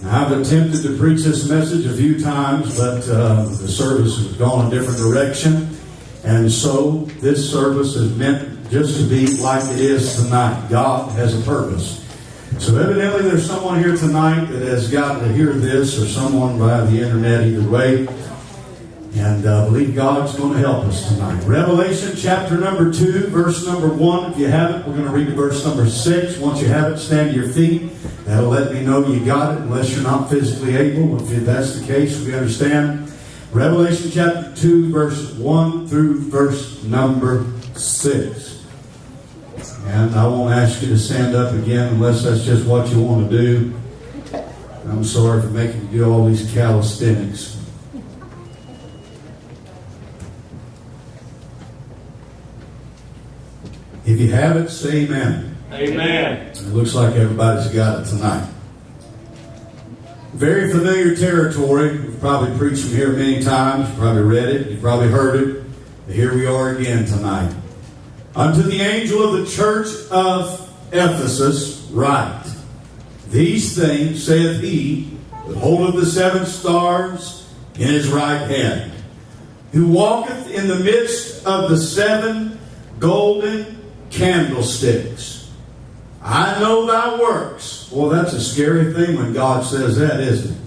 I've attempted to preach this message a few times, but the service has gone a different direction. And so this service is meant just to be like it is tonight. God has a purpose. So evidently there's someone here tonight that has got to hear this, or someone via the internet, either way. And I believe God's going to help us tonight. Revelation chapter number 2, verse number 1. If you have it, we're going to read to verse number 6. Once you have it, stand to your feet. That'll let me know you got it, unless you're not physically able. If that's the case, we understand. Revelation chapter 2, verse 1 through verse number 6. And I won't ask you to stand up again unless that's just what you want to do. I'm sorry for making you do all these calisthenics. If you have it, say amen. Amen. It looks like everybody's got it tonight. Very familiar territory. We've probably preached from here many times. You've probably read it. You've probably heard it. But here we are again tonight. Unto the angel of the church of Ephesus write, These things saith he that holdeth the 7 stars in his right hand, who walketh in the midst of the 7 golden candlesticks. I know thy works. Well, that's a scary thing when God says that, isn't it?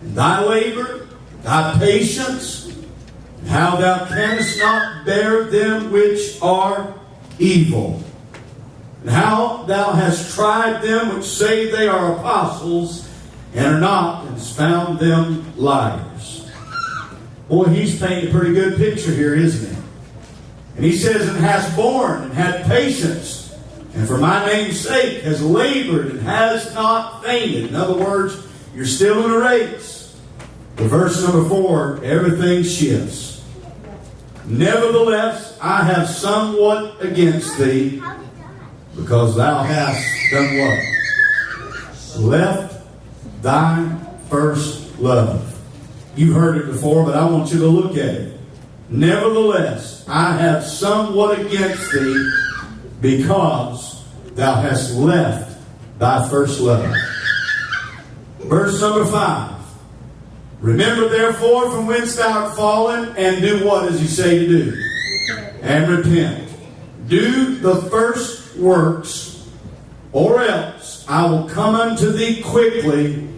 And thy labor, thy patience, and how thou canst not bear them which are evil, and how thou hast tried them which say they are apostles, and are not, and hast found them liars. Boy, he's painting a pretty good picture here, isn't he? And he says, and hast borne, and had patience, and for my name's sake has labored, and has not fainted. In other words, you're still in a race. But verse number 4, everything shifts. Nevertheless, I have somewhat against thee, because thou hast done what? Left thy first love. You've heard it before, but I want you to look at it. Nevertheless, I have somewhat against thee, because thou hast left thy first love. Verse number 5. Remember therefore from whence thou art fallen, and do what does he say to do? And repent. Do the first works, or else I will come unto thee quickly,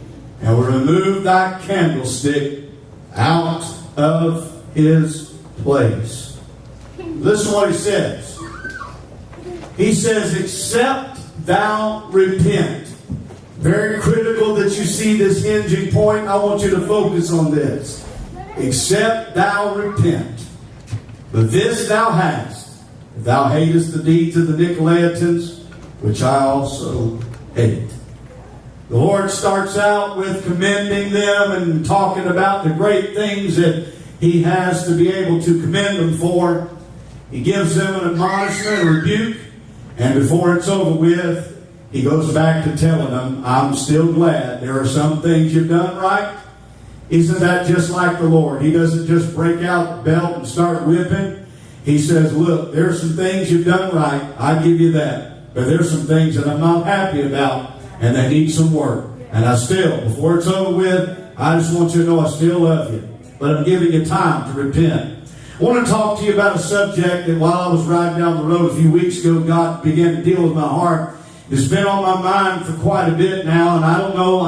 and will remove thy candlestick out of his place. Listen to what he says. He says, except thou repent. Very critical that you see this hinging point. I want you to focus on this. Except thou repent. But this thou hast, if thou hatest the deeds of the Nicolaitans, which I also hate. The Lord starts out with commending them and talking about the great things that He has to be able to commend them for. He gives them an admonishment, a rebuke, and before it's over with, He goes back to telling them, I'm still glad there are some things you've done right. Isn't that just like the Lord? He doesn't just break out the belt and start whipping. He says, look, there's some things you've done right. I give you that. But there's some things that I'm not happy about, and they need some work. And I still, before it's over with, I just want you to know I still love you. But I'm giving you time to repent. I want to talk to you about a subject that while I was riding down the road a few weeks ago, God began to deal with my heart. It's been on my mind for quite a bit now, and I don't know,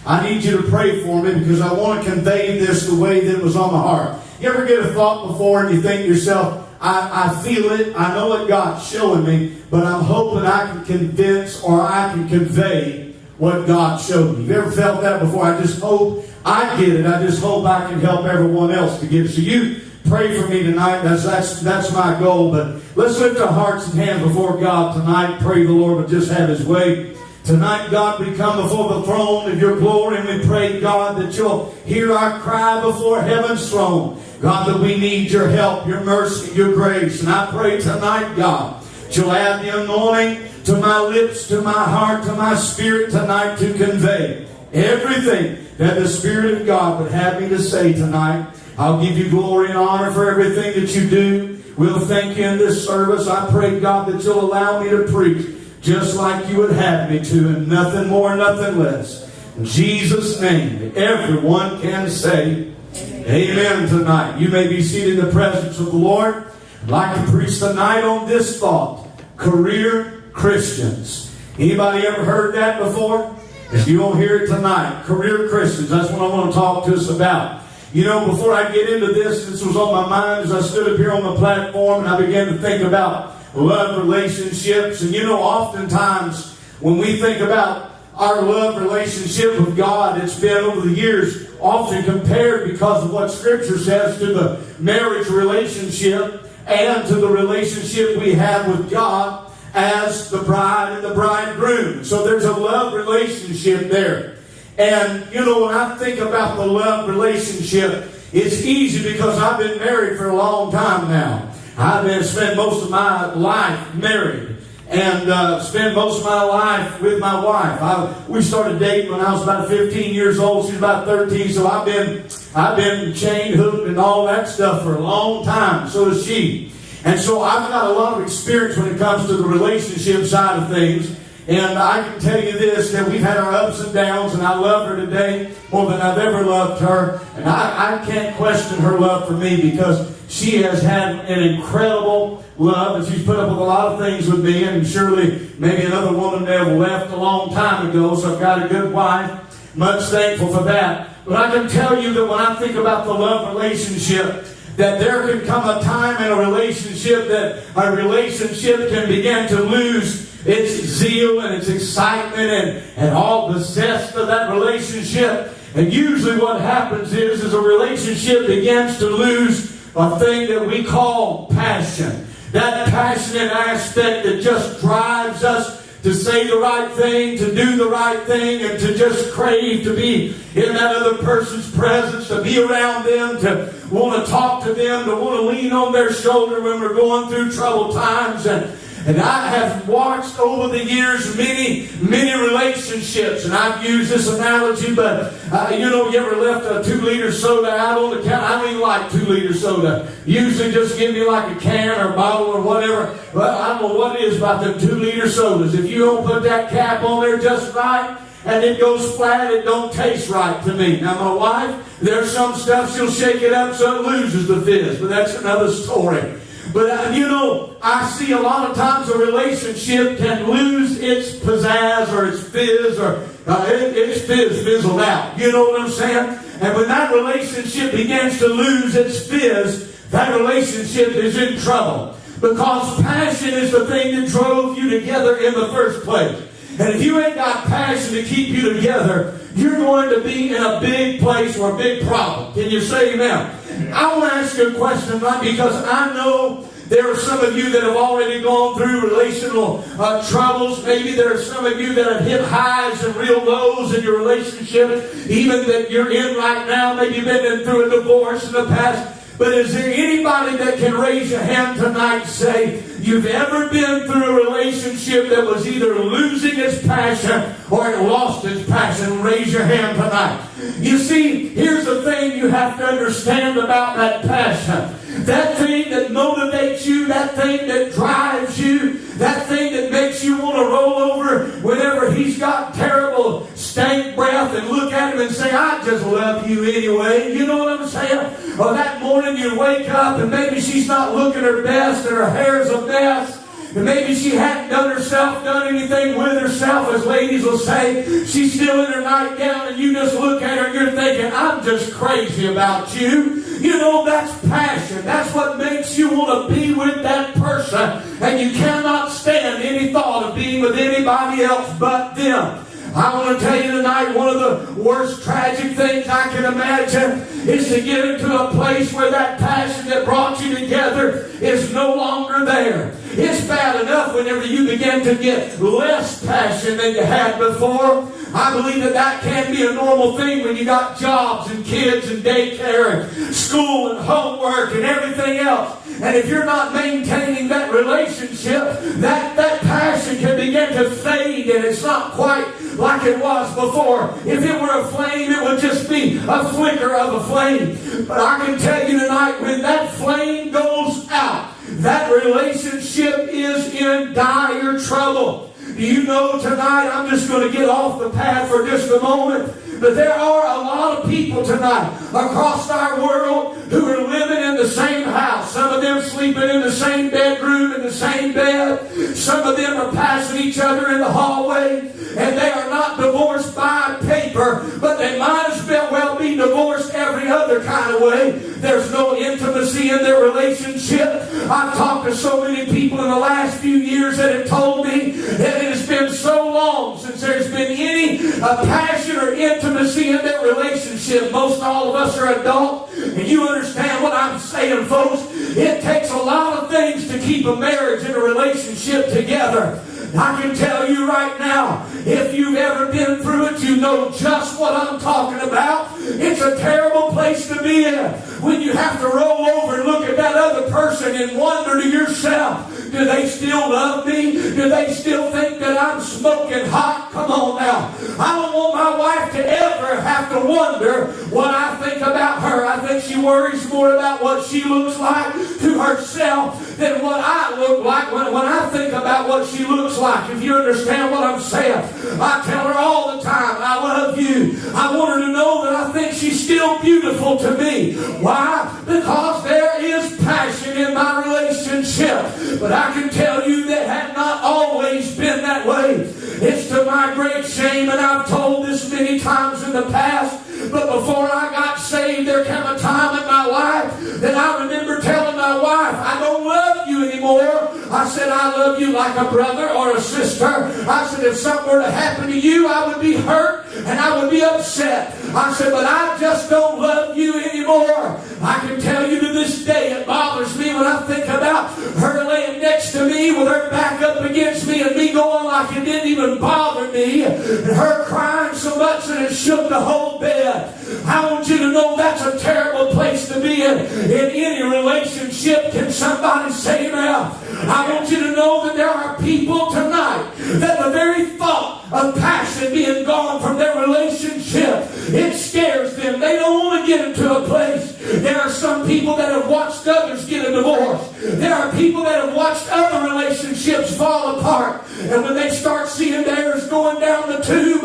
I need you to pray for me because I want to convey this the way that it was on my heart. You ever get a thought before and you think to yourself, I feel it, I know what God's showing me, but I'm hoping I can convince or I can convey what God showed me. You ever felt that before? I just hope I get it. I just hope I can help everyone else to get it. So you pray for me tonight. That's my goal. But let's lift our hearts and hands before God tonight. Pray the Lord would just have His way. Tonight, God, we come before the throne of your glory, and we pray, God, that you'll hear our cry before heaven's throne. God, that we need your help, your mercy, your grace. And I pray tonight, God, that you'll add the anointing to my lips, to my heart, to my spirit tonight to convey everything that the Spirit of God would have me to say tonight. I'll give you glory and honor for everything that you do. We'll thank you in this service. I pray, God, that you'll allow me to preach just like you would have me to, and nothing more, nothing less. In Jesus' name, everyone can say amen tonight. You may be seated in the presence of the Lord. I'd like to preach tonight on this thought: career Christians. Anybody ever heard that before? If you don't hear it tonight, career Christians, that's what I want to talk to us about. You know, before I get into this was on my mind as I stood up here on the platform and I began to think about love relationships. And you know, oftentimes when we think about our love relationship with God, it's been over the years often compared, because of what Scripture says, to the marriage relationship and to the relationship we have with God as the bride and the bridegroom. So there's a love relationship there. And, you know, when I think about the love relationship, it's easy because I've been married for a long time now. I've spent most of my life married and spent most of my life with my wife. We started dating when I was about 15 years old. She's about 13, so I've been chained, hooked, and all that stuff for a long time. So has she. And so I've got a lot of experience when it comes to the relationship side of things. And I can tell you this, that we've had our ups and downs, and I love her today more than I've ever loved her. And I can't question her love for me, because she has had an incredible love, and she's put up with a lot of things with me, and surely maybe another woman may have left a long time ago, so I've got a good wife. Much thankful for that. But I can tell you that when I think about the love relationship, that there can come a time in a relationship that a relationship can begin to lose its zeal and its excitement and all the zest of that relationship. And usually what happens is a relationship begins to lose a thing that we call passion. That passionate aspect that just drives us to say the right thing, to do the right thing, and to just crave to be in that other person's presence, to be around them, to want to talk to them, to want to lean on their shoulder when we're going through troubled times. And I have watched over the years many relationships, and I've used this analogy, but you ever left a 2-liter soda out on the counter? I don't even like 2-liter soda. Usually just give me like a can or a bottle or whatever. Well, I don't know what it is about them 2-liter sodas. If you don't put that cap on there just right, and it goes flat, it don't taste right to me. Now my wife, there's some stuff she'll shake it up so it loses the fizz, but that's another story. But I see a lot of times a relationship can lose its pizzazz or its fizz, or its fizz fizzled out. You know what I'm saying? And when that relationship begins to lose its fizz, that relationship is in trouble. Because passion is the thing that drove you together in the first place. And if you ain't got passion to keep you together, you're going to be in a big place or a big problem. Can you say amen? I want to ask you a question tonight, because I know there are some of you that have already gone through relational troubles. Maybe there are some of you that have hit highs and real lows in your relationship, even that you're in right now. Maybe you've been through a divorce in the past. But is there anybody that can raise your hand tonight and say, you've ever been through a relationship that was either losing its passion or it lost its passion? Raise your hand tonight. You see, here's the thing you have to understand about that passion. That thing that motivates you, that thing that drives you, that thing that makes you want to roll over whenever he's got terrible stank breath and look at him and say, I just love you anyway. You know what I'm saying? Or that morning you wake up and maybe she's not looking her best and her hair's a mess. And maybe she hadn't done anything with herself, as ladies will say. She's still in her nightgown, and you just look at her and you're thinking, I'm just crazy about you. You know, that's passion. That's what makes you want to be with that person. And you cannot stand any thought of being with anybody else but them. I want to tell you tonight, one of the worst tragic things I can imagine is to get into a place where that passion that brought you together is no longer there. It's bad enough whenever you begin to get less passion than you had before. I believe that can be a normal thing when you got jobs and kids and daycare and school and homework and everything else. And if you're not maintaining that relationship, that passion can begin to fade, and it's not quite like it was before. If it were a flame, it would just be a flicker of a flame. But I can tell you tonight, when that flame goes out, that relationship is in dire trouble. Do you know tonight, I'm just going to get off the path for just a moment, but there are a lot of people tonight across our world who are living in the same house. Some of them sleeping in the same bedroom, in the same bed. Some of them are passing each other in the hallway, and they are not divorced by paper, but they might as well be divorced every other kind of way. There's no intimacy in their relationship. I've talked to so many people in the last few years that have told me that it has been so long since there's been any passion or intimacy in their relationship. Most all of us are adults, and you understand what I'm saying, folks. It takes a lot of things to keep a marriage and a relationship together. I can tell you right now, if you've ever been through it, you know just what I'm talking about. It's a terrible place to be in when you have to roll over and look at that other person and wonder to yourself, do they still love me? Do they still think that I'm smoking hot? Come on now. I don't want my wife to ever have to wonder what I think about her. I think she worries more about what she looks like to herself than what I look like when I think about what she looks like. If you understand what I'm saying, I tell her all the time, I love you. I want her to know that I think she's still beautiful to me. Why? Because there is passion in my relationship. But I can tell you that had not always been that way. It's to my great shame, and I've told this many times in the past, but before I got saved, there came a time in my life that I remember telling my wife, I don't love you anymore. I said, I love you like a brother or a sister. I said, if something were to happen to you, I would be hurt and I would be upset. I said, but I just don't love you anymore. I can tell you to this day, it bothers me when I think about her laying next to me with her back up against me and me going like it didn't even bother me, and her crying so much that it shook the whole bed. I want you to know that's a terrible place to be in any relationship. Can somebody say now? I want you to know that there are people tonight that the very thought of passion being gone from their relationship, it scares them. They don't want to get into a place. There are some people that have watched others get a divorce. There are people that have watched other relationships fall apart. And when they start seeing theirs going down the tube,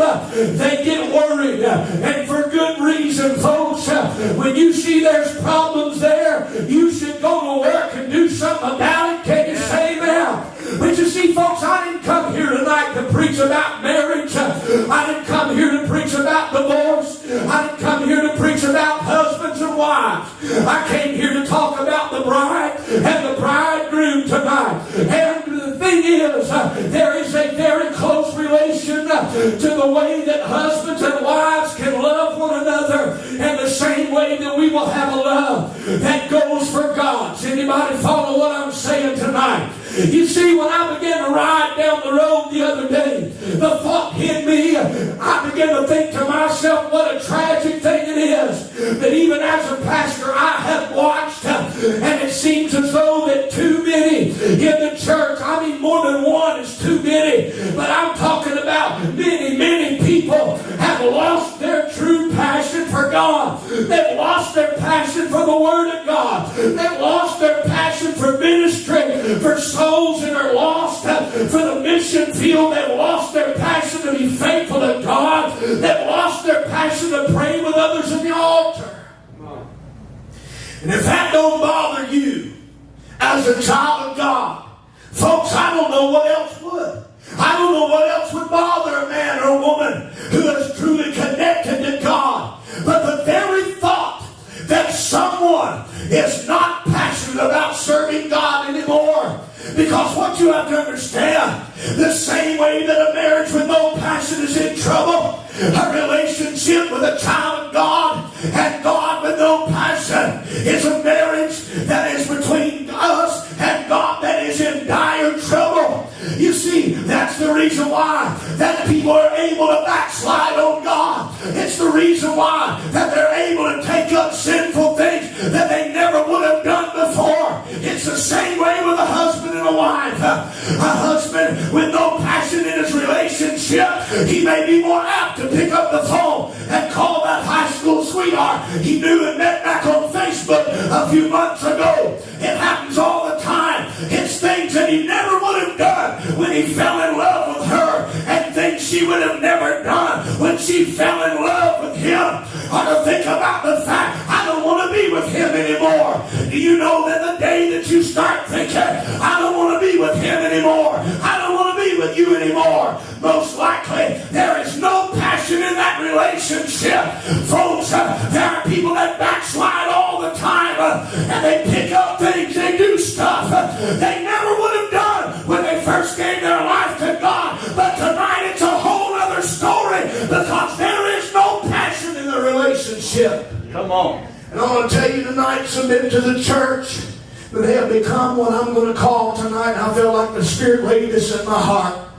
they get worried. And for good reason, folks. When you see there's problems there, you should go to work and do something about it. Can you say now? But you see, folks, I didn't come here tonight to preach about marriage. I didn't come here to preach about divorce. I didn't come here to preach about husbands and wives. I came here to talk about the bride and the bridegroom tonight. And the thing is, there is a very close relation to the way that husbands and wives can love one another, and the same way that we will have a love that goes for God. Does anybody follow what I'm saying tonight? You see, when I began to ride down the road the other day, the thought hit me. I began to think to myself, what a tragic thing it is that even as a pastor I have watched, and it seems as though that too many in the church, I mean more than one is too many, but I'm talking about many people have lost their true passion for God. They've lost their passion for the Word of God. They've lost their passion for ministry, for souls that are lost, for the mission field. They've lost their passion to be faithful to God. They've lost their passion to pray with others at the altar. And if that don't bother you as a child of God, folks, I don't know what else would. I don't know what else would bother a man or a woman who is truly connected to God. But the very thought that someone is not passionate about serving God anymore. Because what you have to understand, the same way that a marriage with no passion is in trouble, a relationship with a child of God and God with no passion is a marriage that is between us and God that is in dire trouble. You see, that's the reason why that people are able to backslide on God. It's the reason why that they're able to take up sinful things that they never would have done before. It's the same way with a husband and a wife. A husband with no passion in his relationship, he may be more apt to pick up the phone and call that high school sweetheart he knew and met back on Facebook a few months ago. It happens all the time. It's things that he never would have done when he fell in love with her. would have never done when she fell in love with him, or to think about the fact, I don't want to be with him anymore. Do you know that the day that you start thinking, I don't want to be with him anymore, I don't want to be with you anymore, most likely there is no passion in that relationship. Folks, there are people that backslide all the time, and they pick up things, they do stuff they never would have done when they first gave their life to God. But tonight it's a whole other story, because there is no passion in the relationship. Come on. And I want to tell you tonight, submit to the church, that they have become what I'm going to call tonight, I feel like the Spirit laid this in my heart,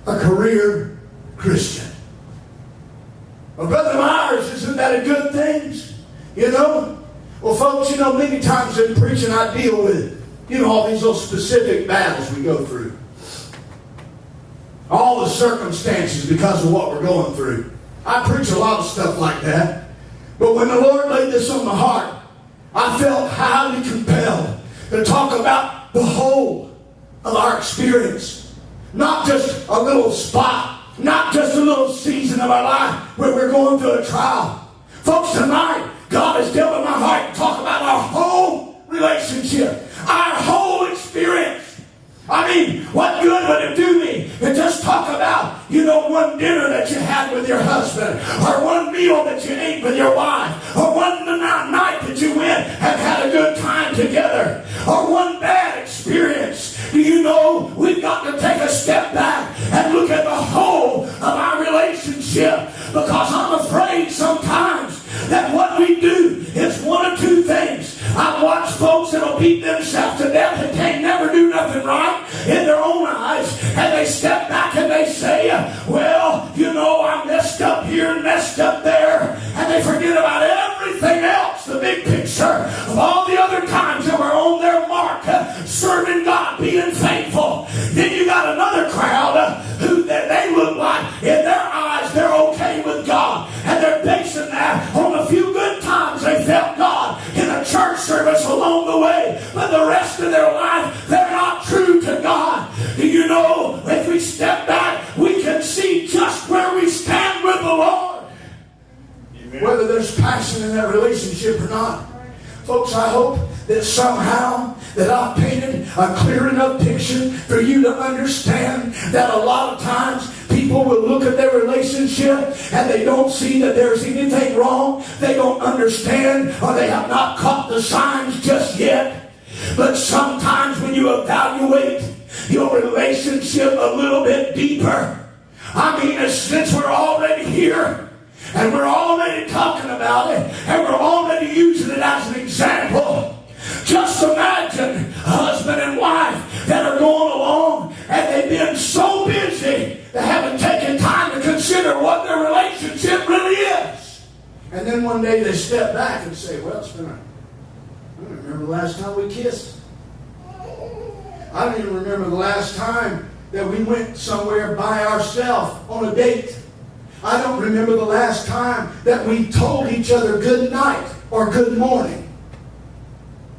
a career Christian. Well, Brother Myers, isn't that a good thing? You know? Well, folks, you know, many times in preaching I deal with, you know, all these little specific battles we go through. All the circumstances because of what we're going through. I preach a lot of stuff like that. But when the Lord laid this on my heart, I felt highly compelled to talk about the whole of our experience. Not just a little spot, not just a little season of our life where we're going through a trial. Folks, tonight, God has dealt with my heart to talk about our whole relationship, our whole experience. I mean, what good would it do me to just talk about, you know, one dinner that you had with your husband, or one meal that you ate with your wife, or one night that you went and had a good time together, or one bad experience. Do you know we've got to take a step back and look at the whole of our relationship? Because I'm afraid sometimes that what we do is one of two things. I've watched folks that'll beat themselves to death and can't never do nothing right in their own eyes, and they step back and they say, well, you know, I messed up here and messed up there, and they forget about everything else, the big picture of all the other times that were on their mark, serving God, being faithful. Then you got another crowd who they look like in their eyes they're okay with God, and they're basing that on a few good times they felt God in a church service along the way, but the rest of their life they're not true to God. Do you know, if we step back, we can see just where we stand with the Lord. Amen. Whether there's passion in that relationship or not. Folks, I hope that somehow that I've painted a clear enough picture for you to understand that a lot of times people will look at their relationship and they don't see that there's anything wrong. They don't understand, or they have not caught the signs just yet. But sometimes when you evaluate your relationship a little bit deeper, I mean, since we're already here, and we're already talking about it, and we're already using it as an example. Just imagine a husband and wife that are going along, and they've been so busy they haven't taken time to consider what their relationship really is. And then one day they step back and say, well, I don't remember the last time we kissed. I don't even remember the last time that we went somewhere by ourselves on a date. I don't remember the last time that we told each other good night or good morning.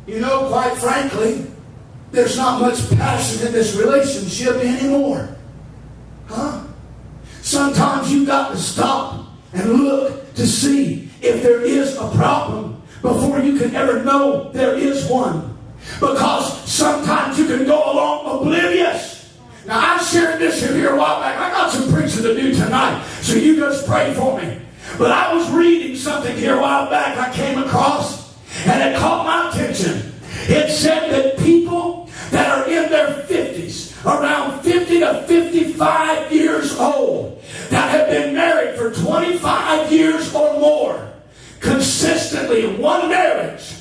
You know, quite frankly, there's not much passion in this relationship anymore. Huh? Sometimes you've got to stop and look to see if there is a problem before you can ever know there is one. Because sometimes you can go along oblivious. Now, I shared this here a while back. I got some preaching to do tonight, so you just pray for me. But I was reading something here a while back I came across, and it caught my attention. It said that people that are in their 50s, around 50 to 55 years old, that have been married for 25 years or more, consistently in one marriage,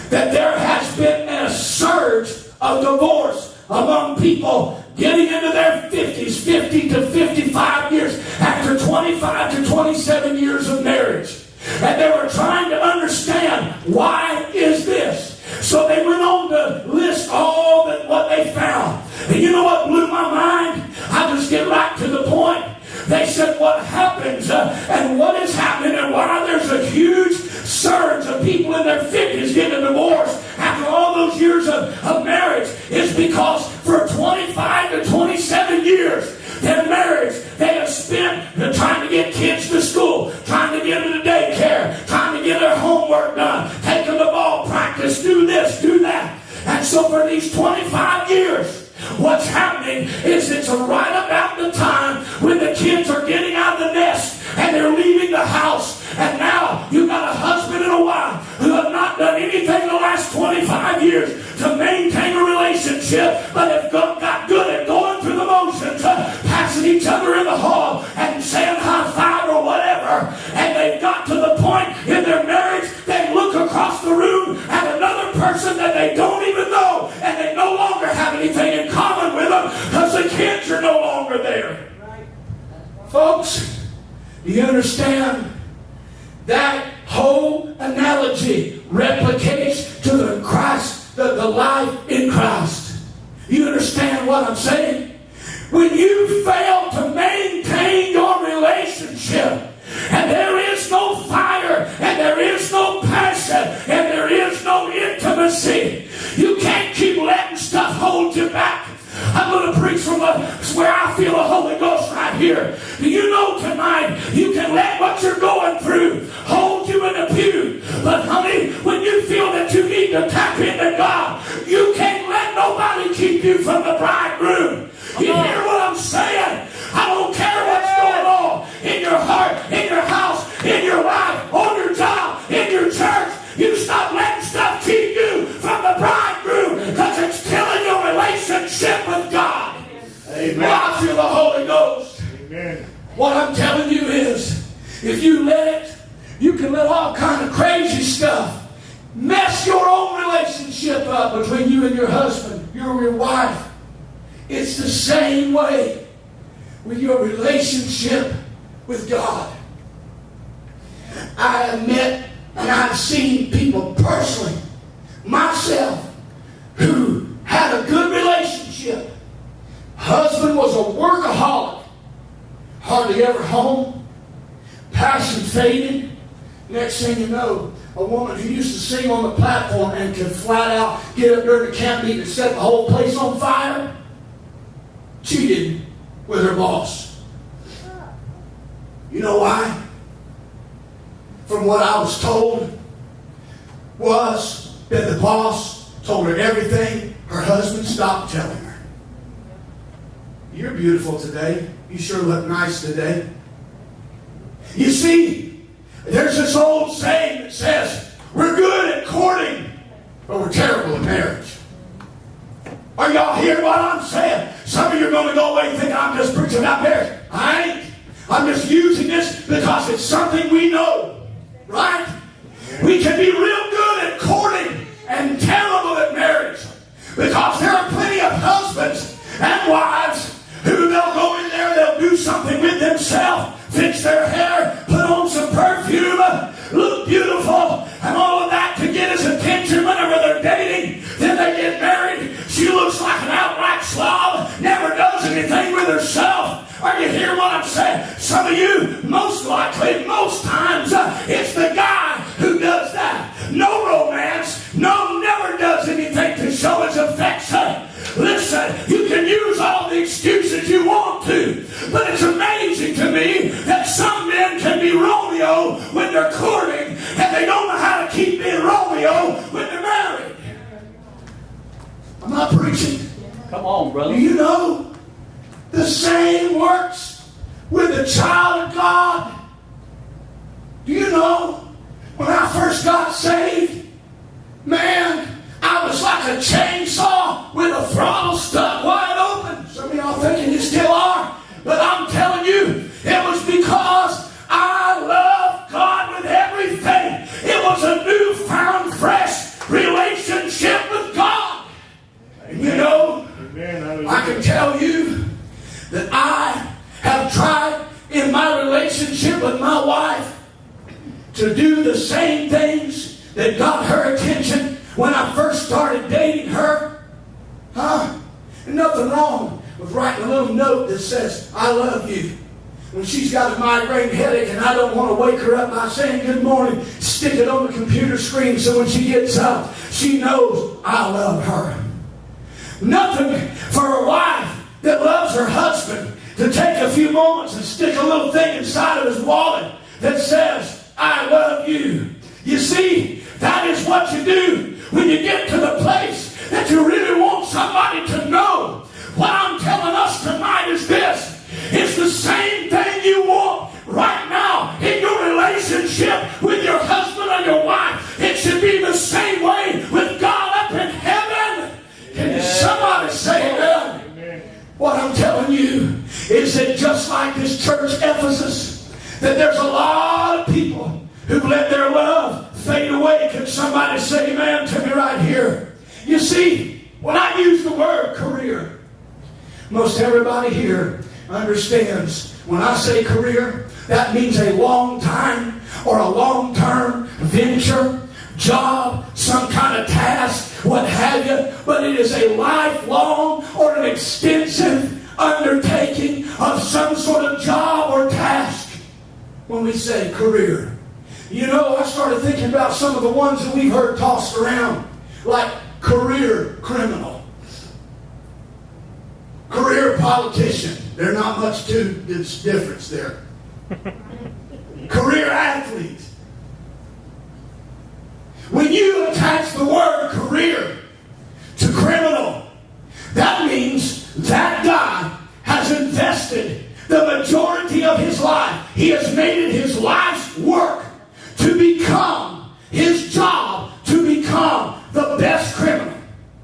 that there has been a surge of divorce among people getting into their 50s, 50 to 55 years, after 25 to 27 years of marriage. And they were trying to understand, why is this? So they went on to list all what they found. And you know what blew my mind? I just get right to the point. They said what happens and what is happening and why there's a huge surge of people in their 50s getting a divorce after all those years of marriage is because for 25 to 27 years their marriage, they have spent And so for these 25 years, what's happening is it's right about the time when the kids are getting out of the nest and they're leaving the house. And now you've got a husband and a wife who have not done anything the last 25 years to maintain a relationship, but have got good at going through the motions, passing each other in the hall and saying high five or whatever. And they've got to the point in their marriage, they look across the room at another person that they don't even know, and they no longer have anything in common with them because the kids are no longer there. Folks, do you understand? That whole analogy replicates to the Christ, the life in Christ. You understand what I'm saying? When you fail to maintain your relationship, and there is no fire, and there is no passion, and there is no intimacy, you can't keep letting stuff hold you back. I'm going to preach from where I feel the Holy Ghost right here. Do you know tonight you can let what you're going through hold you in a pew? But honey, when you feel that you need to tap into God, you can't let nobody keep you from the bridegroom. You hear what I'm saying? I don't care what's going on in your heart, in your house, in your life, on your job, in your church. You stop letting stuff keep you from the bridegroom because it's killing your relationship with God. Amen. Well, I feel the Holy Ghost. Amen. What I'm telling you is, if you let it, you can let all kind of crazy stuff mess your own relationship up between you and your husband, you and your wife. It's the same way with your relationship with God. I admit, and I've seen people personally, myself, who had a good relationship. Husband was a workaholic, hardly ever home, passion faded. Next thing you know, a woman who used to sing on the platform and could flat out get up during the camp meeting and set the whole place on fire, cheated with her boss. You know why? From what I was told, was that the boss told her everything her husband stopped telling her. You're beautiful today. You sure look nice today. You see, there's this old saying that says, we're good at courting, but we're terrible at marriage. Are y'all hearing what I'm saying? Some of you are going to go away thinking I'm just preaching about marriage. I ain't. I'm just using this because it's something we know. Right? We can be real good at courting and terrible at marriage. Because there are plenty of husbands and wives who they'll go in there, they'll do something with themselves, fix their hair, put on some perfume, look beautiful, and all of that to get his attention whenever they're dating. Then they get married. She looks like an outright slob, never does anything with herself. Are you hearing what I'm saying? Some of you, most likely, most times, it's the guy who does that. No romance. No, never does anything to show his affection. Listen, you can use all the excuses you want to, but it's amazing to me that some men can be Romeo when they're courting, and they don't know how to keep being Romeo when they're married. I'm not preaching. Come on, brother. Do you know? The same works with the child of God. Do you know, when I first got saved, man, I was like a chainsaw with a throttle stuck wide open. Some of y'all thinking you still are. But I'm telling you, it was because I loved God with everything. It was a newfound, fresh relationship with God. And you know, I can tell you that I have tried in my relationship with my wife to do the same things that got her attention when I first started dating her. And nothing wrong with writing a little note that says, I love you. When she's got a migraine headache and I don't want to wake her up by saying good morning, stick it on the computer screen so when she gets up, she knows I love her. Nothing for a wife that loves her husband to take a few moments and stick a little thing inside of his wallet that says, I love you. You see, that is what you do when you get to the place that you really want somebody to know. What I'm telling us tonight is this. It's the same thing you want right now in your relationship with your husband or your wife. It should be the same way with God up in heaven. Can somebody say amen? What I'm telling you is that just like this church Ephesus, that there's a lot of people who've let their love fade away. Can somebody say amen to me right here? You see, when I use the word career, most everybody here understands when I say career, that means a long time or a long-term venture, job, some kind of task, what have you. But it is a lifelong or an extensive undertaking of some sort of job or task. When we say career, you know, I started thinking about some of the ones that we've heard tossed around, like career criminal, career politician. There's not much difference there. Career athlete. When you attach the word career to criminal, that means that guy has invested the majority of his life. He has made it his life's work to become his job, to become the best criminal.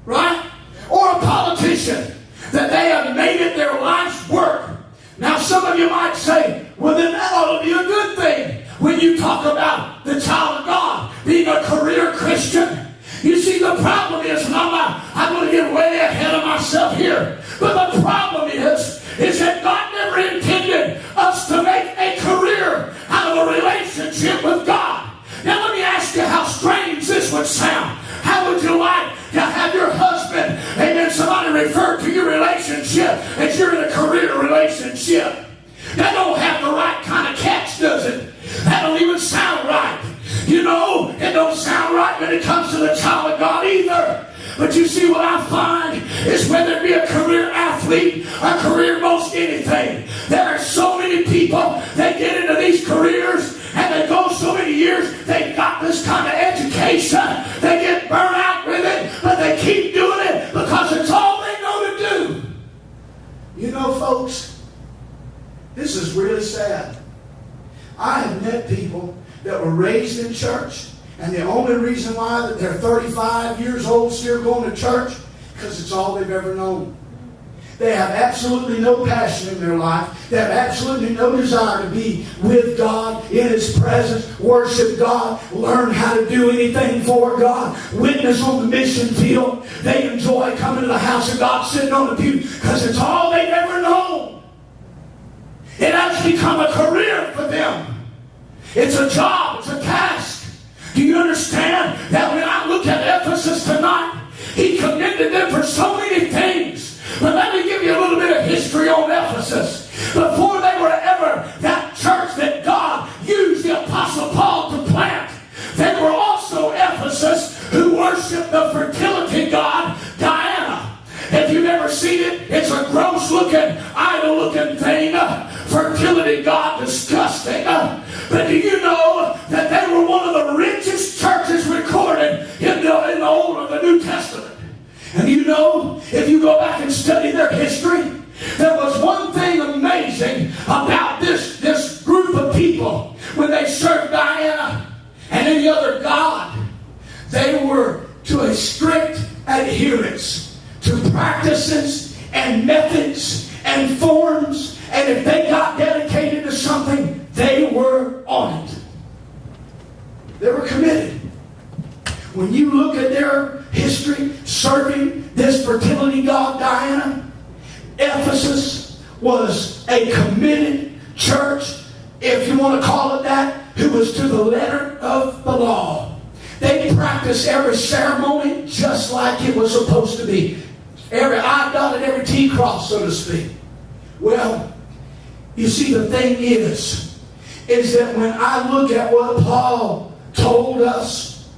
Right? Or a politician, that they have made it their life's work. Now some of you might say, well then that ought to be a good thing when you talk about the child of God being a career Christian. You see, the problem is, and I'm going to get way ahead of myself here, but the problem is that God never intended us to make a career out of a relationship with God. Now let me ask you how strange this would sound. How would you like to have your husband, amen, somebody refer to your relationship as you're in a career relationship? That don't have the right kind of catch, does it? That don't even sound right. You know, it don't sound right when it comes to the child of God either. But you see, what I find is whether it be a career athlete, a career most anything, there are so many people that get into these careers and they go so many years, they've got this kind of education, they get burnt out with it, but they keep doing it because it's all they know to do. You know, folks, this is really sad. I have met people that were raised in church, and the only reason why that they're 35 years old still going to church, because it's all they've ever known. They have absolutely no passion in their life. They have absolutely no desire to be with God, in His presence, worship God, learn how to do anything for God, witness on the mission field. They enjoy coming to the house of God, sitting on the pew, because it's all they've ever known. It has become a career for them. It's a job. It's a task. Do you understand that when I look at Ephesus tonight, He commended them for so many things. But let me give you a little bit of history on Ephesus. Before they were ever that church that God used the Apostle Paul to plant, they were also Ephesus who worshiped the fertility god Diana. If you've ever seen it, it's a gross-looking, idol-looking thing. Fertility god, disgusting. But do you know that they were one of the richest churches recorded in the Old or the New Testament? And you know, if you go back and study their history, there was one thing amazing about this group of people. When they served Diana and any other god, they were to a strict adherence to practices and methods and forms. And if they got dedicated to something, they were on it. They were committed. When you look at their history serving this fertility god Diana, Ephesus was a committed church, if you want to call it that, who was to the letter of the law. They practiced every ceremony just like it was supposed to be. Every I dotted, every T crossed, so to speak. Well, you see, the thing is that when I look at what Paul told us,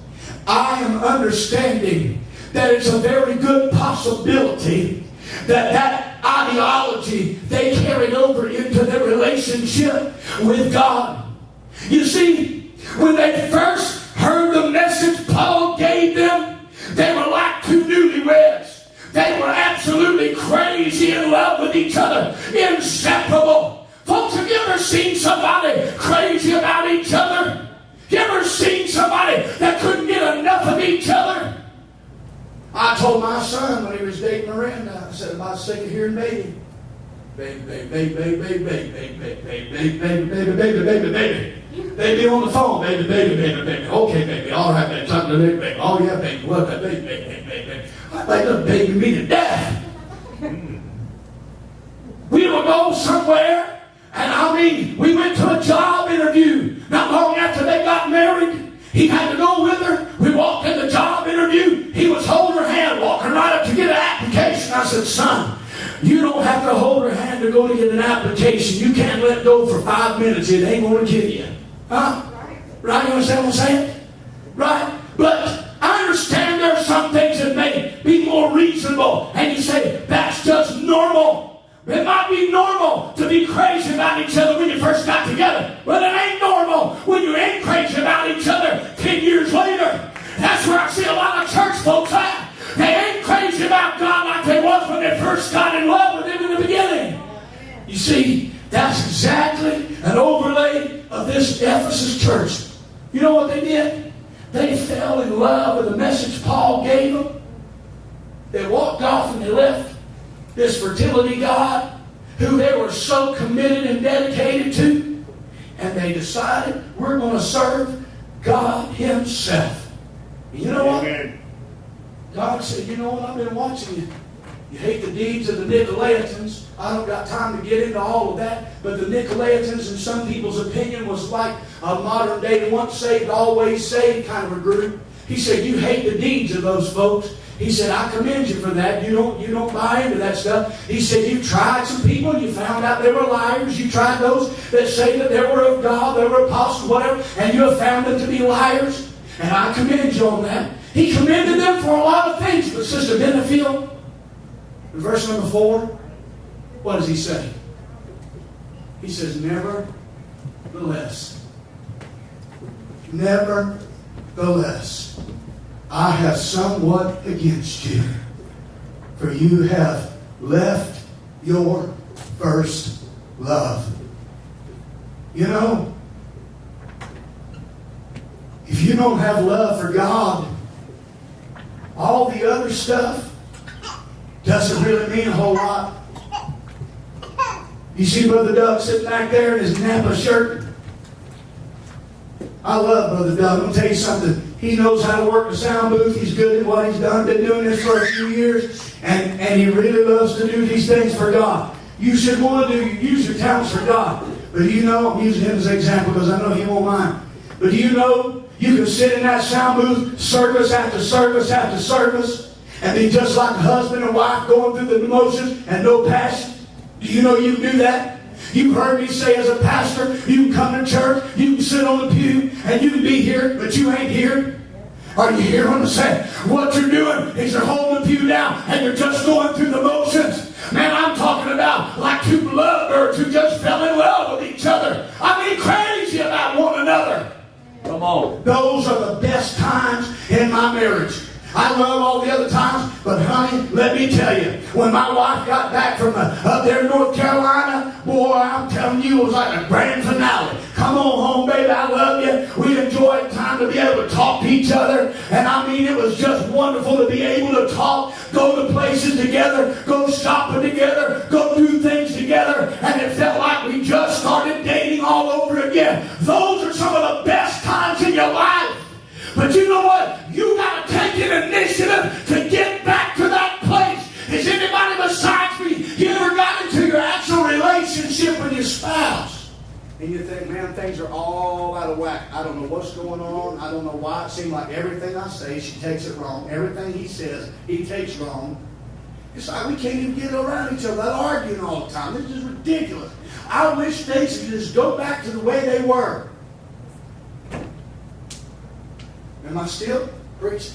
I am understanding that it's a very good possibility that ideology they carried over into their relationship with God. You see, when they first heard the message Paul gave them, they were like two newlyweds told my son when he was dating Miranda, I said, I'm about sick of hearing baby. Baby, baby, baby, baby, baby, baby, baby, baby, baby, baby, baby, baby, baby, baby. Baby on the phone, baby, baby, baby, baby. Okay, baby, all right, baby, talking to baby, baby. Oh, yeah, baby, what, baby, baby, baby, baby, baby. I'd like to baby me to death. We would go somewhere, and I mean, we went to a job interview. Not long after they got married, he had to go with her. We walked in the job interview. He was holding her hand, walking right up to get an application. I said, son, you don't have to hold her hand to go to get an application. You can't let go for 5 minutes. It ain't going to kill you. Huh? Right? You understand what I'm saying? Right? But I understand there are some things that may be more reasonable. And you say, that's just normal. It might be normal to be crazy about each other when you first got together. But it ain't normal when you ain't crazy about each other 10 years later. That's where I see a lot of church folks at. They ain't crazy about God like they was when they first got in love with Him in the beginning. You see, that's exactly an overlay of this Ephesus church. You know what they did? They fell in love with the message Paul gave them. They walked off and they left this fertility god who they were so committed and dedicated to. And they decided, we're going to serve God Himself. And you know what? God said, you know what? I've been watching you. You hate the deeds of the Nicolaitans. I don't got time to get into all of that. But the Nicolaitans, in some people's opinion, was like a modern day once saved, always saved kind of a group. He said, you hate the deeds of those folks. He said, I commend you for that. You don't buy into that stuff. He said, you tried some people and you found out they were liars. You tried those that say that they were of God, they were apostles, whatever, and you have found them to be liars. And I commend you on that. He commended them for a lot of things. But Sister Benefield, in verse number 4, what does he say? He says, nevertheless, I have somewhat against you, for you have left your first love. You know, if you don't have love for God, all the other stuff doesn't really mean a whole lot. You see Brother Doug sitting back there in his Napa shirt? I love Brother Doug. I'm going to tell you something. He knows how to work the sound booth. He's good at what he's done. Been doing this for a few years. And he really loves to do these things for God. You should want to use your talents for God. But do you know, I'm using him as an example because I know he won't mind. But do you know, you can sit in that sound booth service after service after service and be just like a husband and wife going through the motions and no passion. Do you know you can do that? You've heard me say as a pastor, you can come to church, you can sit on the pew, and you can be here, but you ain't here. Are you hearing what I'm saying? What you're doing is you're holding the pew down and you're just going through the motions. Man, I'm talking about like two lovebirds who just fell in love with each other. I mean, crazy about one another. Come on. Those are the best times in my marriage. I love all the other times, but honey, let me tell you, when my wife got back from up there in North Carolina, boy, I'm telling you, it was like a grand finale. Come on home, baby, I love you. We enjoyed time to be able to talk to each other, and I mean, it was just wonderful to be able to talk, go to places together, go shopping together, go do things together, and it felt like we just started dating all over again. Those are some of the best times in your life. But you know what? You got to take an initiative to get back to that place. Is anybody besides me, you ever got into your actual relationship with your spouse? And you think, man, things are all out of whack. I don't know what's going on. I don't know why. It seems like everything I say, she takes it wrong. Everything he says, he takes wrong. It's like we can't even get around each other arguing all the time. This is ridiculous. I wish things could just go back to the way they were. Am I still preaching?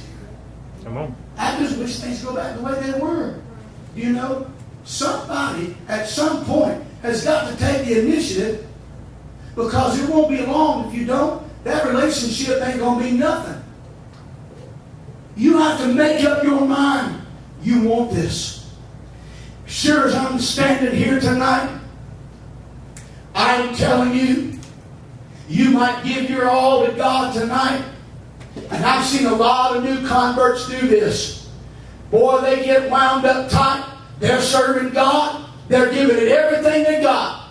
Come on. I just wish things go back the way they were. You know, somebody at some point has got to take the initiative, because it won't be long if you don't. That relationship ain't going to be nothing. You have to make up your mind. You want this. Sure as I'm standing here tonight, I'm telling you, you might give your all to God tonight. And I've seen a lot of new converts do this. boy, they get wound up tight. They're serving God. They're giving it everything they got.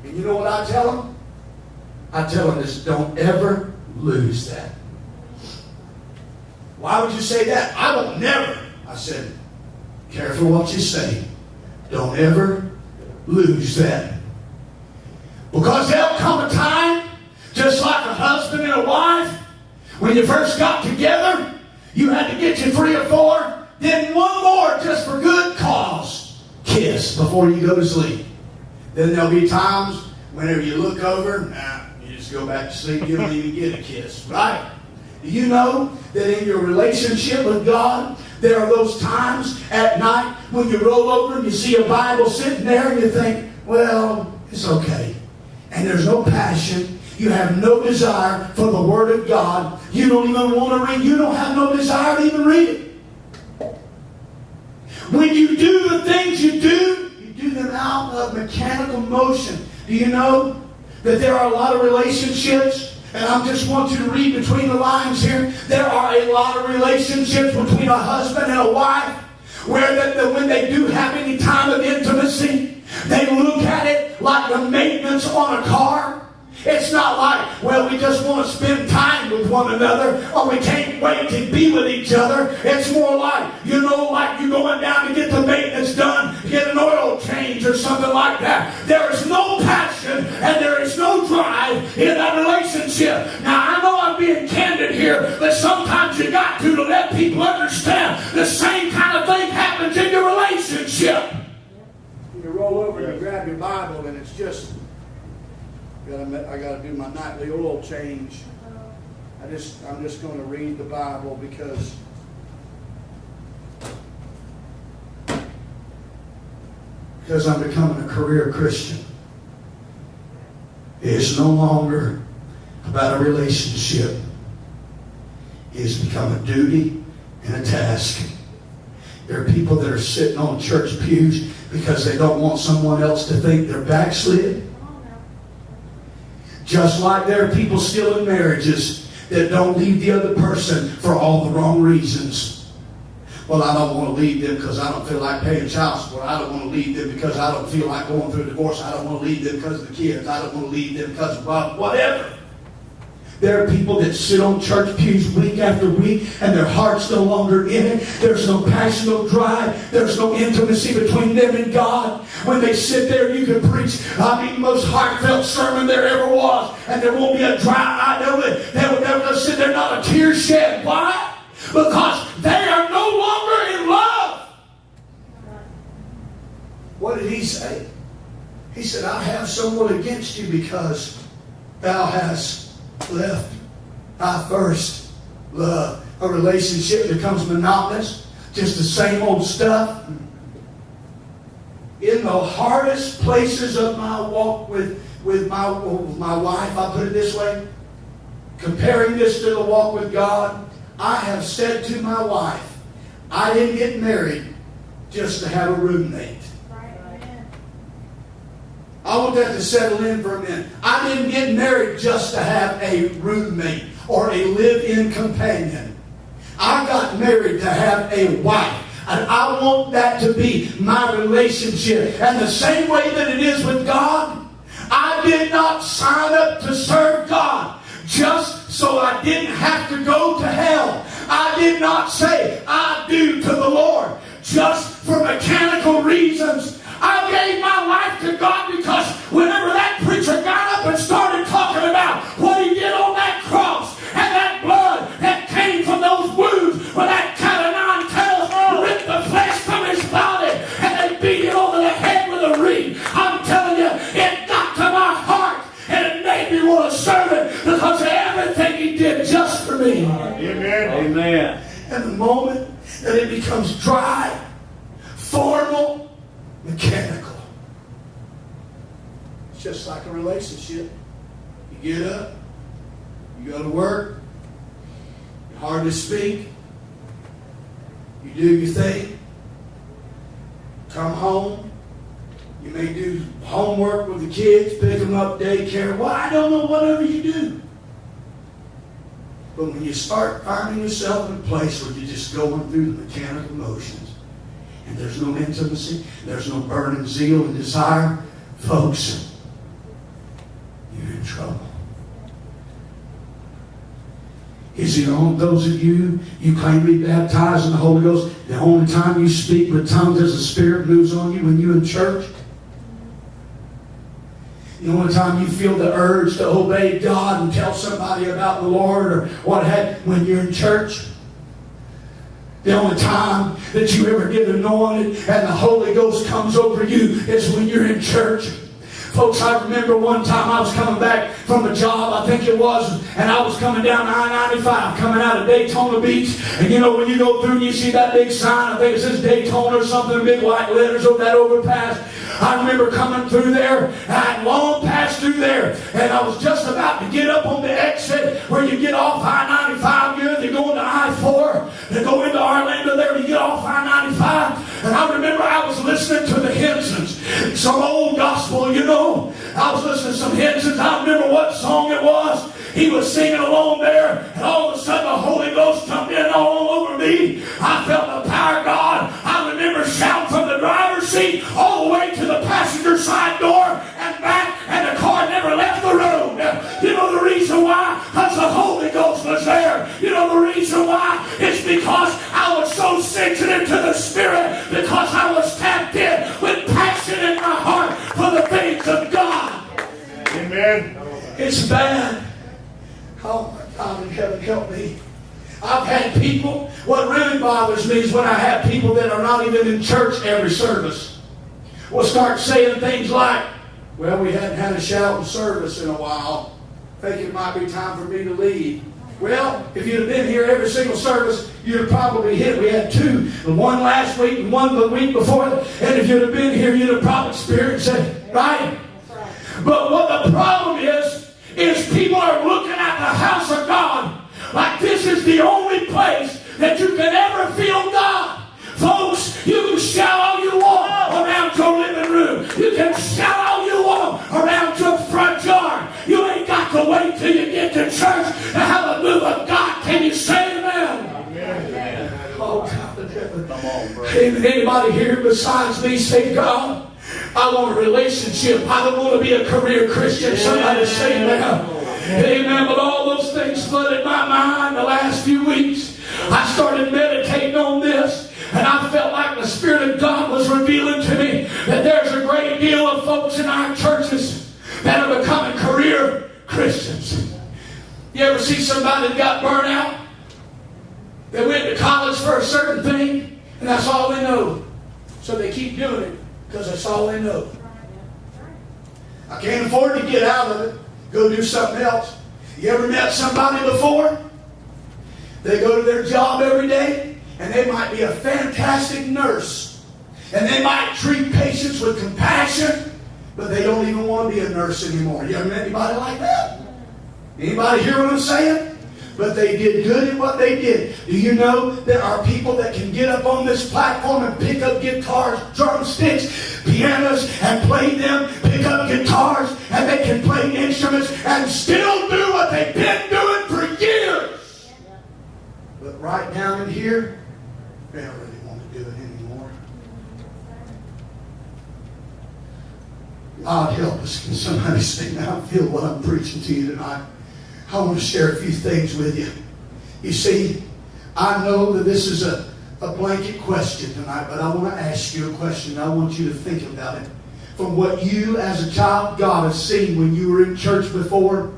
And you know what I tell them? I tell them this: don't ever lose that. Why would you say that? I don't never. I said, careful what you say. Don't ever lose that. Because there'll come a time, just like a husband and a wife, when you first got together, you had to get you 3 or 4, then one more just for good cause. Kiss before you go to sleep. Then there'll be times whenever you look over, you just go back to sleep, you don't even get a kiss, right? Do you know that in your relationship with God, there are those times at night when you roll over and you see a Bible sitting there and you think, well, it's okay. And there's no passion. You have no desire for the Word of God. You don't even want to read. You don't have no desire to even read it. When you do the things you do them out of mechanical motion. Do you know that there are a lot of relationships? And I just want you to read between the lines here. There are a lot of relationships between a husband and a wife where when they do have any time of intimacy, they look at it like the maintenance on a car. It's not like, well, we just want to spend time with one another, or we can't wait to be with each other. It's more like, like you're going down to get the maintenance done, get an oil change or something like that. There is no passion and there is no drive in that relationship. Now, I know I'm being candid here, but sometimes you got to let people understand the same kind of thing happens in your relationship. You roll over and you grab your Bible and it's just, I got to do my nightly oil change. I'm just going to read the Bible because I'm becoming a career Christian. It's no longer about a relationship. It's become a duty and a task. There are people that are sitting on church pews because they don't want someone else to think they're backslid. Just like there are people still in marriages that don't leave the other person for all the wrong reasons. Well, I don't want to leave them because I don't feel like paying child support. I don't want to leave them because I don't feel like going through a divorce. I don't want to leave them because of the kids. I don't want to leave them because of whatever. There are people that sit on church pews week after week and their heart's no longer in it. There's no passion, no drive. There's no intimacy between them and God. When they sit there, you can preach, the most heartfelt sermon there ever was. And there won't be a dry eye. They'll never sit there, not a tear shed. Why? Because they are no longer in love. What did he say? He said, I have somewhat against you because thou hast left thy first love. A relationship becomes monotonous, just the same old stuff. In the hardest places of my walk with my wife, I put it this way, comparing this to the walk with God, I have said to my wife, I didn't get married just to have a roommate. I want that to settle in for a minute. I didn't get married just to have a roommate or a live-in companion. I got married to have a wife. And I want that to be my relationship. And the same way that it is with God, I did not sign up to serve God just so I didn't have to go to hell. I did not say I do to the Lord just for mechanical reasons. I gave my life to God because whenever that preacher got up and started talking about what he did on that cross and that blood that came from those wounds where that cat of nine tails ripped the flesh from his body and they beat him over the head with a reed, I'm telling you, it got to my heart and it made me want to serve him because of everything he did just for me. Amen. Amen. And the moment that it becomes dry, formal, mechanical, it's just like a relationship. You get up, you go to work, you hardly speak, you do your thing, come home, you may do homework with the kids, pick them up, daycare, well, I don't know, whatever you do. But when you start finding yourself in a place where you're just going through the mechanical motions, and there's no intimacy, there's no burning zeal and desire, folks, you're in trouble. Is it on those of you claim to be baptized in the Holy Ghost? The only time you speak with tongues as the Spirit moves on you when you're in church? The only time you feel the urge to obey God and tell somebody about the Lord or what have you when you're in church? The only time that you ever get anointed and the Holy Ghost comes over you is when you're in church. Folks, I remember one time I was coming back from a job, I think it was, and I was coming down I-95, coming out of Daytona Beach. And you know, when you go through and you see that big sign, I think it says Daytona or something, big white letters over that overpass. I remember coming through there, and I had long passed through there, and I was just about to get up on the exit where you get off I-95 here, you go into I-4, you go into Orlando there, you get off I-95. And I remember I was listening to the Hensons, some old gospel, you know. I was listening to some Hensons. I remember what song it was. He was singing along there, and all of a sudden the Holy Ghost jumped in all over me. I felt the power of God. I remember shouting from the driver's seat all the way to the passenger side door and back, and the car never left the road. You know the reason why? Because the Holy Ghost was there. You know the reason why? It's because I was so sensitive to the Spirit, because I was tapped in with passion in my heart for the things of God. Amen. It's bad. Oh my God in heaven, help me. I've had people, what really bothers me is when I have people that are not even in church every service will start saying things like, well, we hadn't had a shouting service in a while. I think it might be time for me to leave. Well, if you'd have been here every single service, you'd have probably hit. We had two, one last week and one the week before. And if you'd have been here, you'd have probably experienced it, right? But what the problem is people are looking at the house of God like this is the only place that you can ever feel God. Folks, you can shout all you want around your living room. You can shout all you want around your front yard. You ain't got to wait till you get to church to have a move of God. Can you say amen? Amen. Oh, God in heaven. Come on, bro. Anybody here besides me say, God, I want a relationship. I don't want to be a career Christian. Somebody say amen. Amen. But all those things flooded my mind the last few weeks. I started meditating on this, and I felt like the Spirit of God was revealing to me that there's a great deal of folks in our churches that are becoming career Christians. You ever see somebody that got burnt out? They went to college for a certain thing, and that's all they know. So they keep doing it because that's all they know. I can't afford to get out of it. Go do something else. You ever met somebody before? They go to their job every day, and they might be a fantastic nurse. And they might treat patients with compassion, but they don't even want to be a nurse anymore. You ever met anybody like that? Anybody hear what I'm saying? But they did good at what they did. Do you know there are people that can get up on this platform and pick up guitars, drumsticks, pianos, and play them, pick up guitars, and they can play instruments and still do what they've been doing for years. But right down in here, they don't really want to do it anymore. God help us. Can somebody say, now I feel what I'm preaching to you tonight? I want to share a few things with you. You see, I know that this is a blanket question tonight, but I want to ask you a question. I want you to think about it. From what you as a child of God have seen when you were in church before,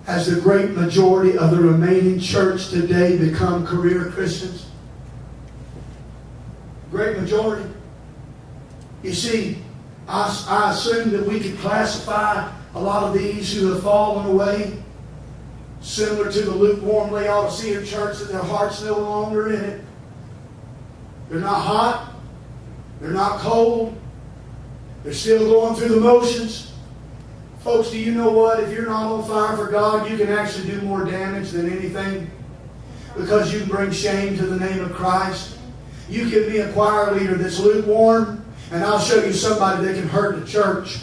has the great majority of the remaining church today become career Christians? Great majority. You see, I assume that we could classify a lot of these who have fallen away, similar to the lukewarm Laodicean church, that their heart's no longer in it. They're not hot. They're not cold. They're still going through the motions. Folks, do you know what? If you're not on fire for God, you can actually do more damage than anything, because you can bring shame to the name of Christ. You give me a choir leader that's lukewarm, and I'll show you somebody that can hurt the church.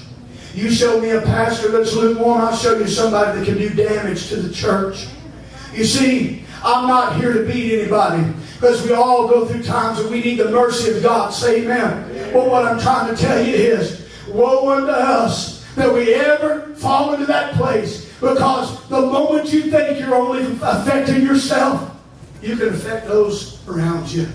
You show me a pastor that's lukewarm, I'll show you somebody that can do damage to the church. You see, I'm not here to beat anybody, because we all go through times that we need the mercy of God. Say amen. But what I'm trying to tell you is, woe unto us that we ever fall into that place, because the moment you think you're only affecting yourself, you can affect those around you.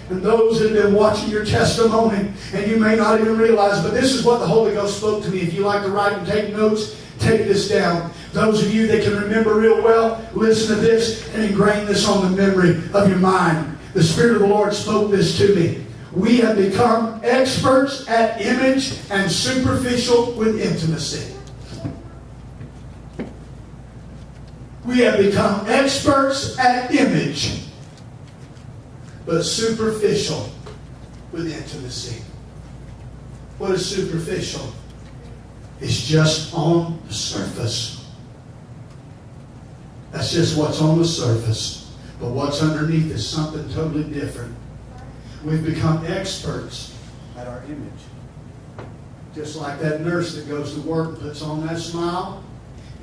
And those that have been watching your testimony, and you may not even realize, but this is what the Holy Ghost spoke to me. If you like to write and take notes, take this down. Those of you that can remember real well, listen to this and ingrain this on the memory of your mind. The Spirit of the Lord spoke this to me. We have become experts at image and superficial with intimacy. We have become experts at image, but superficial with intimacy. What is superficial? It's just on the surface. That's just what's on the surface. But what's underneath is something totally different. We've become experts at our image. Just like that nurse that goes to work and puts on that smile,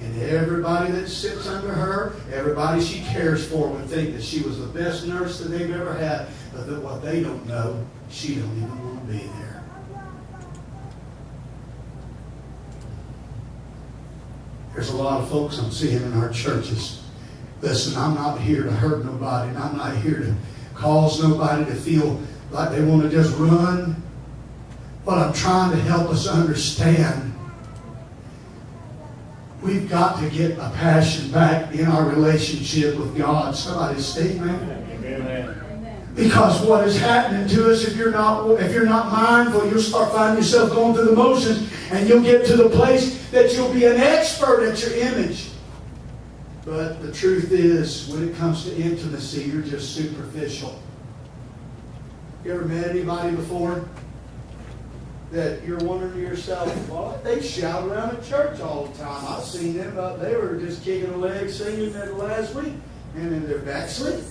and everybody that sits under her, everybody she cares for would think that she was the best nurse that they've ever had. But that what they don't know, she don't even want to be there. There's a lot of folks I'm seeing in our churches. Listen, I'm not here to hurt nobody, and I'm not here to cause nobody to feel like they want to just run. But I'm trying to help us understand, we've got to get a passion back in our relationship with God. Somebody say amen. Amen. Because what is happening to us, if you're not mindful, you'll start finding yourself going through the motions, and you'll get to the place that you'll be an expert at your image. But the truth is, when it comes to intimacy, you're just superficial. You ever met anybody before that you're wondering to yourself, well, they shout around at church all the time. I've seen them, they were just kicking a leg singing that last week, and then they're backslid.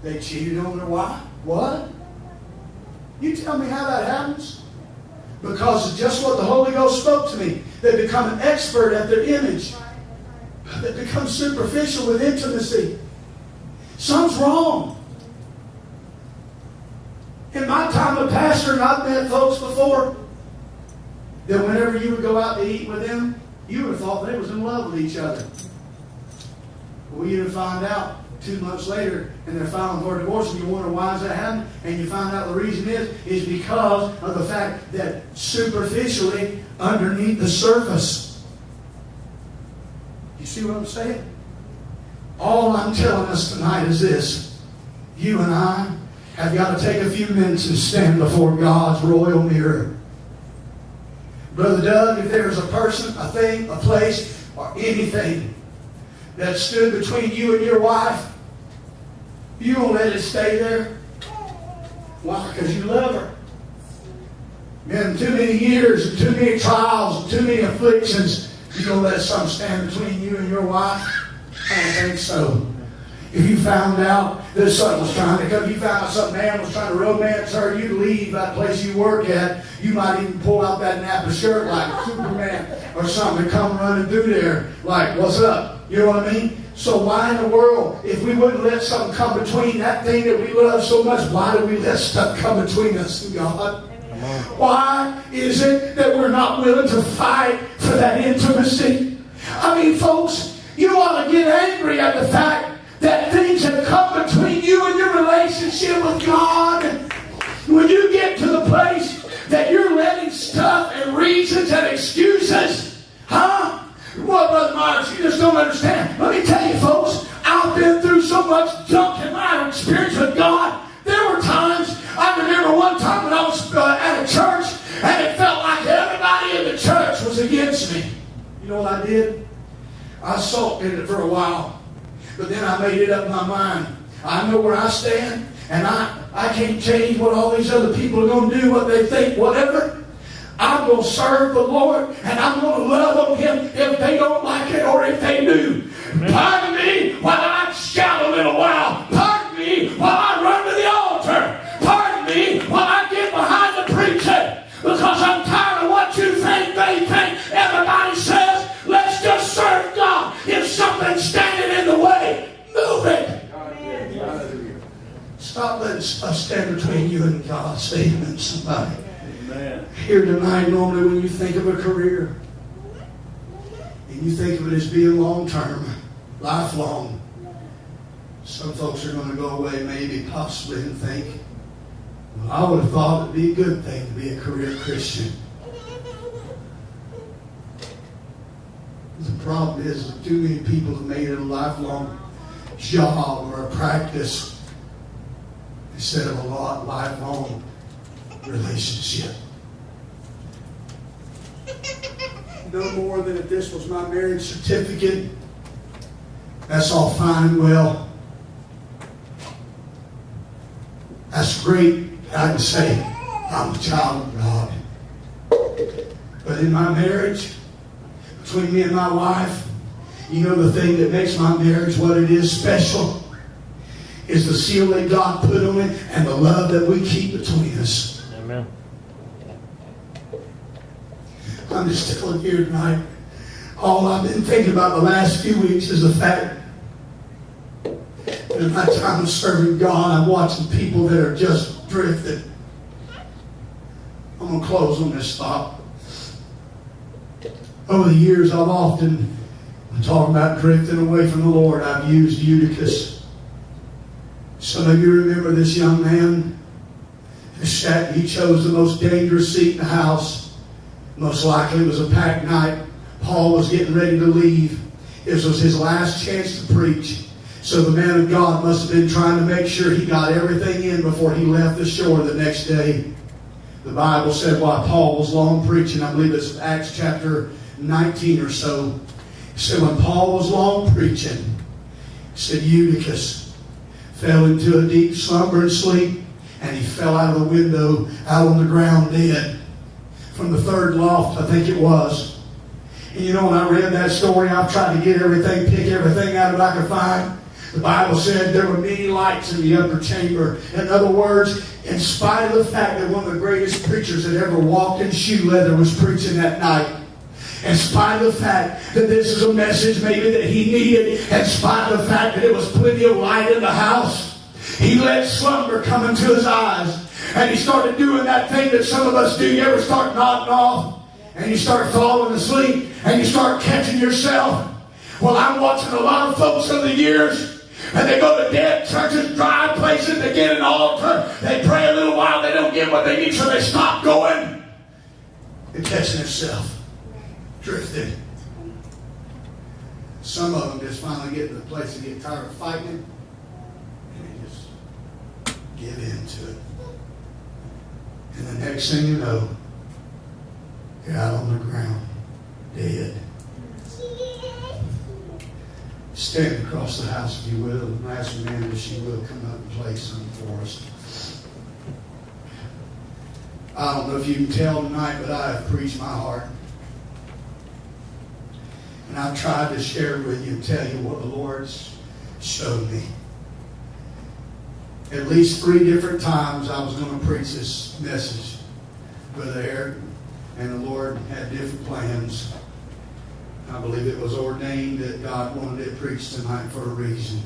They cheated on their wife. What? You tell me how that happens? Because it's just what the Holy Ghost spoke to me. They become an expert at their image. They become superficial with intimacy. Something's wrong. In my time of pastoring, I've met folks before that whenever you would go out to eat with them, you would have thought they was in love with each other. Well, you didn't find out 2 months later, and they're filing for divorce, and you wonder why is that happening, and you find out the reason is because of the fact that superficially, underneath the surface. You see what I'm saying? All I'm telling us tonight is this. You and I have got to take a few minutes and stand before God's royal mirror. Brother Doug, if there's a person, a thing, a place, or anything that stood between you and your wife, you don't let it stay there. Why? Because you love her. Been too many years and too many trials and too many afflictions. You don't let something stand between you and your wife? I don't think so. If you found out that something was trying to come, you found out some man was trying to romance her, you'd leave that place you work at. You might even pull out that Napa shirt like Superman or something and come running through there like, what's up? You know what I mean? So why in the world, if we wouldn't let something come between that thing that we love so much, why do we let stuff come between us and God? Why is it that we're not willing to fight for that intimacy? I mean, folks, you ought to get angry at the fact that things have come between you and your relationship with God. When you get to the place that you're letting stuff and reasons and excuses, well, Brother Myers, you just don't understand. Let me tell you, folks, I've been through so much junk in my experience with God. There were times, I remember one time when I was at a church, and it felt like everybody in the church was against me. You know what I did? I sulked in it for a while. But then I made it up in my mind. I know where I stand, and I can't change what all these other people are going to do, what they think, whatever. I'm going to serve the Lord, and I'm going to love on Him if they don't like it or if they do. Amen. Pardon me while I shout a little while. Pardon me while I run to the altar. Pardon me while I get behind the preacher. Because I'm tired of what you think, they think. Everybody says, let's just serve God. If something's standing in the way, Stop letting us stand between you and God. Say amen, somebody. Amen. Here tonight, normally when you think of a career, and you think of it as being long-term, lifelong, some folks are going to go away maybe, possibly, and think, well, I would have thought it'd be a good thing to be a career Christian. The problem is that too many people have made it a lifelong job or a practice instead of a lifelong relationship. No more than if this was my marriage certificate. That's all fine and well. That's great. I can say I'm a child of God. But in my marriage, between me and my wife, you know the thing that makes my marriage what it is special is the seal that God put on it and the love that we keep between us. Amen. I'm just telling you tonight, all I've been thinking about the last few weeks is the fact that in my time of serving God, I'm watching people that are just drifted. I'm going to close on this thought. Over the years, I've often, when talking about drifting away from the Lord, I've used Eutychus. Some of you remember this young man. He chose the most dangerous seat in the house. Most likely it was a packed night. Paul was getting ready to leave. This was his last chance to preach. So the man of God must have been trying to make sure he got everything in before he left the shore the next day. The Bible said while Paul was long preaching, I believe it's Acts chapter 19 or so, it said when Paul was long preaching, it said Eutychus fell into a deep slumber and sleep, and he fell out of the window, out on the ground dead. From the third loft, I think it was. And you know, when I read that story, I've tried to get everything, pick everything out that I could find. The Bible said there were many lights in the upper chamber. In other words, in spite of the fact that one of the greatest preachers that ever walked in shoe leather was preaching that night, in spite of the fact that this is a message maybe that he needed, in spite of the fact that it was plenty of light in the house, he let slumber come into his eyes. And he started doing that thing that some of us do. You ever start nodding off? And you start falling asleep. And you start catching yourself. Well, I'm watching a lot of folks over the years. And they go to dead churches, dry places. They get an altar. They pray a little while. They don't get what they need. So they stop going. They're catching themselves. Drifted. Some of them just finally get to the place and get tired of fighting. And they just give in to it. And the next thing you know, you're out on the ground, dead. Stand across the house, if you will, and ask Amanda if she will come up and play something for us. I don't know if you can tell tonight, but I have preached my heart. And I've tried to share with you and tell you what the Lord's showed me. At least 3 different times I was going to preach this message, Brother Eric, and the Lord had different plans. I believe it was ordained that God wanted it preached tonight for a reason.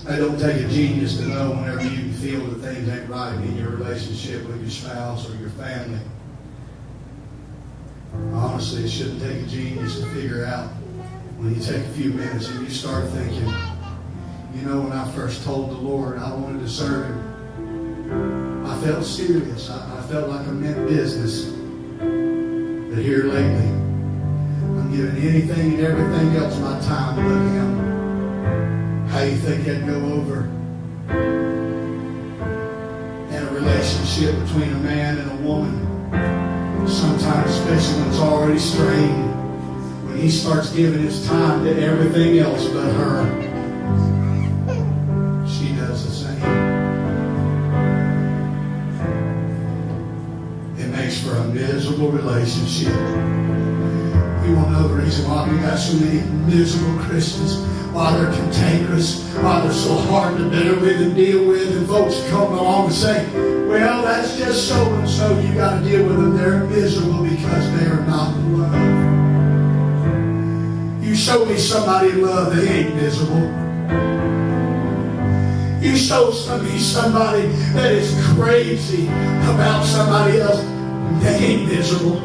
It don't take a genius to know whenever you feel that things ain't right in your relationship with your spouse or your family. Honestly, it shouldn't take a genius to figure out when you take a few minutes and you start thinking, you know, when I first told the Lord I wanted to serve Him, I felt serious. I felt like I meant business. But here lately, I'm giving anything and everything else my time but Him. How you think that'd go over? In a relationship between a man and a woman, sometimes, especially when it's already strained, when he starts giving his time to everything else but her, she does the same. It makes for a miserable relationship. You want to know the reason why we got so many miserable Christians, why they're cantankerous, why they're so hard to bear with and deal with, and folks come along and say, well, that's just so-and-so, you got to deal with them. They're miserable because they are not loved. You show me somebody in love that ain't miserable. You show me somebody that is crazy about somebody else. They ain't miserable.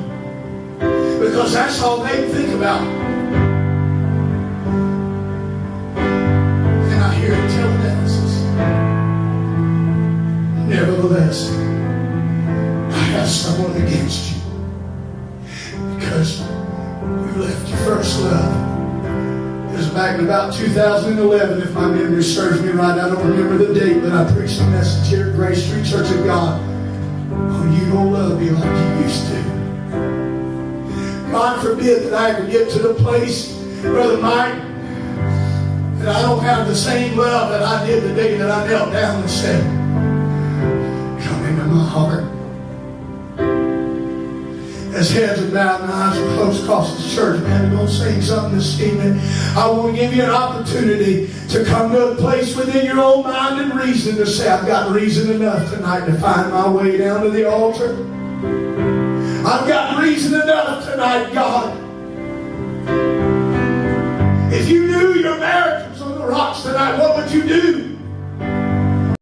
Because that's all they think about. And I hear it tell Genesis. Nevertheless, I have someone against you. Because you left your first love. It was back in about 2011, if my memory serves me right. I don't remember the date, but I preached a message here at Grace Street Church of God. Oh, you don't love me like you used to. God forbid that I ever get to the place, Brother Mike, that I don't have the same love that I did the day that I knelt down and said, come into my heart. As heads are bowed and eyes are closed across the church, man, I'm going to sing something this evening. I want to give you an opportunity to come to a place within your own mind and reason to say, I've got reason enough tonight to find my way down to the altar. I've got reason enough tonight, God. If you knew your marriage was on the rocks tonight, what would you do?